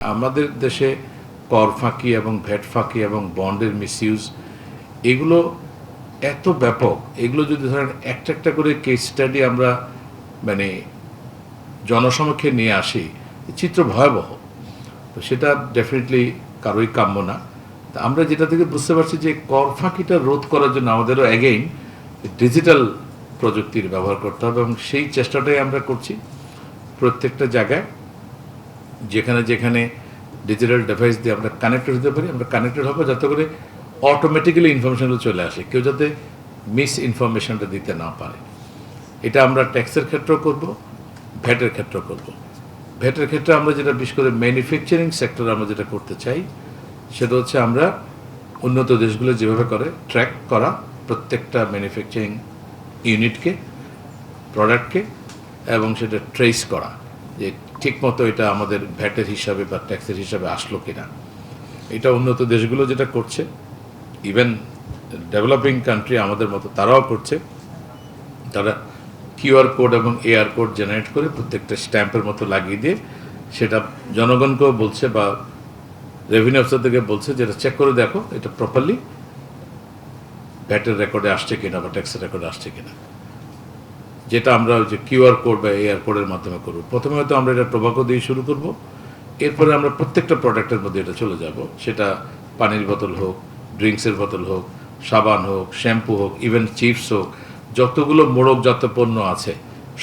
আমাদের দেশে কর ফাঁকি এবং ভ্যাট ফাঁকি এবং বন্ডের মিসইউজ এগুলো এত ব্যাপক, এগুলো যদি ধরেন একটা একটা করে কেস স্টাডি আমরা মানে জনসমক্ষে নিয়ে আসি, চিত্র ভয়াবহ। তো সেটা ডেফিনেটলি কারোই কাম্য না। তা আমরা যেটা থেকে বুঝতে পারছি যে কর ফাঁকিটা রোধ করার জন্য আমাদেরও অ্যাগেইন ডিজিটাল প্রযুক্তির ব্যবহার করতে হবে এবং সেই চেষ্টাটাই আমরা করছি প্রত্যেকটা জায়গায়। যেখানে যেখানে ডিজিটাল ডিভাইস দিয়ে আমরা কানেক্টেড হতে পারি, আমরা কানেক্টেড হবো যাতে করে অটোমেটিক্যালি ইনফরমেশনগুলো চলে আসে, কেউ যাতে মিস ইনফরমেশনটা দিতে না পারে। এটা আমরা ট্যাক্সের ক্ষেত্রেও করব, ভ্যাটের ক্ষেত্রেও করব। ভ্যাটের ক্ষেত্রে আমরা যেটা বিশেষ করে ম্যানুফ্যাকচারিং সেক্টরে আমরা যেটা করতে চাই সেটা হচ্ছে আমরা উন্নত দেশগুলো যেভাবে করে ট্র্যাক করা প্রত্যেকটা ম্যানুফ্যাকচারিং ইউনিটকে, প্রোডাক্টকে, এবং সেটা ট্রেস করা যে ঠিকমতো এটা আমাদের ভ্যাটের হিসাবে বা ট্যাক্সের হিসাবে আসলো কিনা। এটা উন্নত দেশগুলো যেটা করছে, ইভেন ডেভেলপিং কান্ট্রি আমাদের মতো তারাও করছে। তারা কিউআর কোড এবং এআর কোড জেনারেট করে প্রত্যেকটা স্ট্যাম্পের মতো লাগিয়ে দিয়ে সেটা জনগণকেও বলছে বা রেভিনিউ অফিসার থেকে বলছে যেটা চেক করে দেখো এটা প্রপারলি ভ্যাটের রেকর্ডে আসছে কিনা বা ট্যাক্সের রেকর্ডে আসছে কিনা। যেটা আমরা ওই যে কিউআর কোড বা এআর কোডের মাধ্যমে করব। প্রথমে হয়তো আমরা এটা টোবাকো দিয়ে শুরু করব, এরপরে আমরা প্রত্যেকটা প্রোডাক্টের মধ্যে এটা চলে যাব। সেটা পানির বোতল হোক, ড্রিঙ্কসের বোতল হোক, সাবান হোক, শ্যাম্পু হোক, ইভেন চিপস হোক, যতগুলো মোড়কজাত পণ্য আছে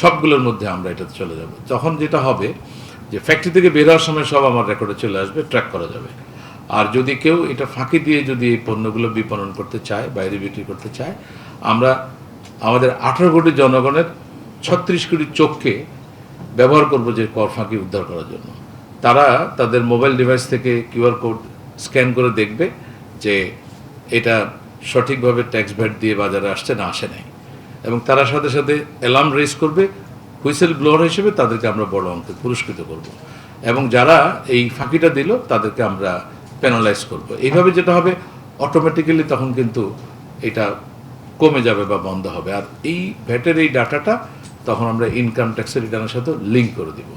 সবগুলোর মধ্যে আমরা এটাতে চলে যাব। তখন যেটা হবে যে ফ্যাক্টরি থেকে বের হওয়ার সময় সব আমার রেকর্ডে চলে আসবে, ট্র্যাক করা যাবে। আর যদি কেউ এটা ফাঁকি দিয়ে যদি এই পণ্যগুলো বিপণন করতে চায়, বাইরে বিক্রি করতে চায়, আমরা আমাদের 18 কোটি জনগণের 36 কোটি চোখকে ব্যবহার করবো যে কর ফাঁকি উদ্ধার করার জন্য। তারা তাদের মোবাইল ডিভাইস থেকে কিউআর কোড স্ক্যান করে দেখবে যে এটা সঠিকভাবে ট্যাক্স ভ্যাট দিয়ে বাজারে আসছে না আসে নাই, এবং তারা সাথে সাথে অ্যালার্ম রেজ করবে। হুইসেল ব্লোয়ার হিসেবে তাদেরকে আমরা বড় অঙ্কে পুরস্কৃত করব, এবং যারা এই ফাঁকিটা দিল তাদেরকে আমরা পেনালাইজ করব। এইভাবে যেটা হবে অটোমেটিক্যালি তখন কিন্তু এটা কমে যাবে বা বন্ধ হবে। আর এই ভ্যাটের এই ডাটাটা তখন আমরা ইনকাম ট্যাক্সের রিটার্নের সাথে লিঙ্ক করে দিব।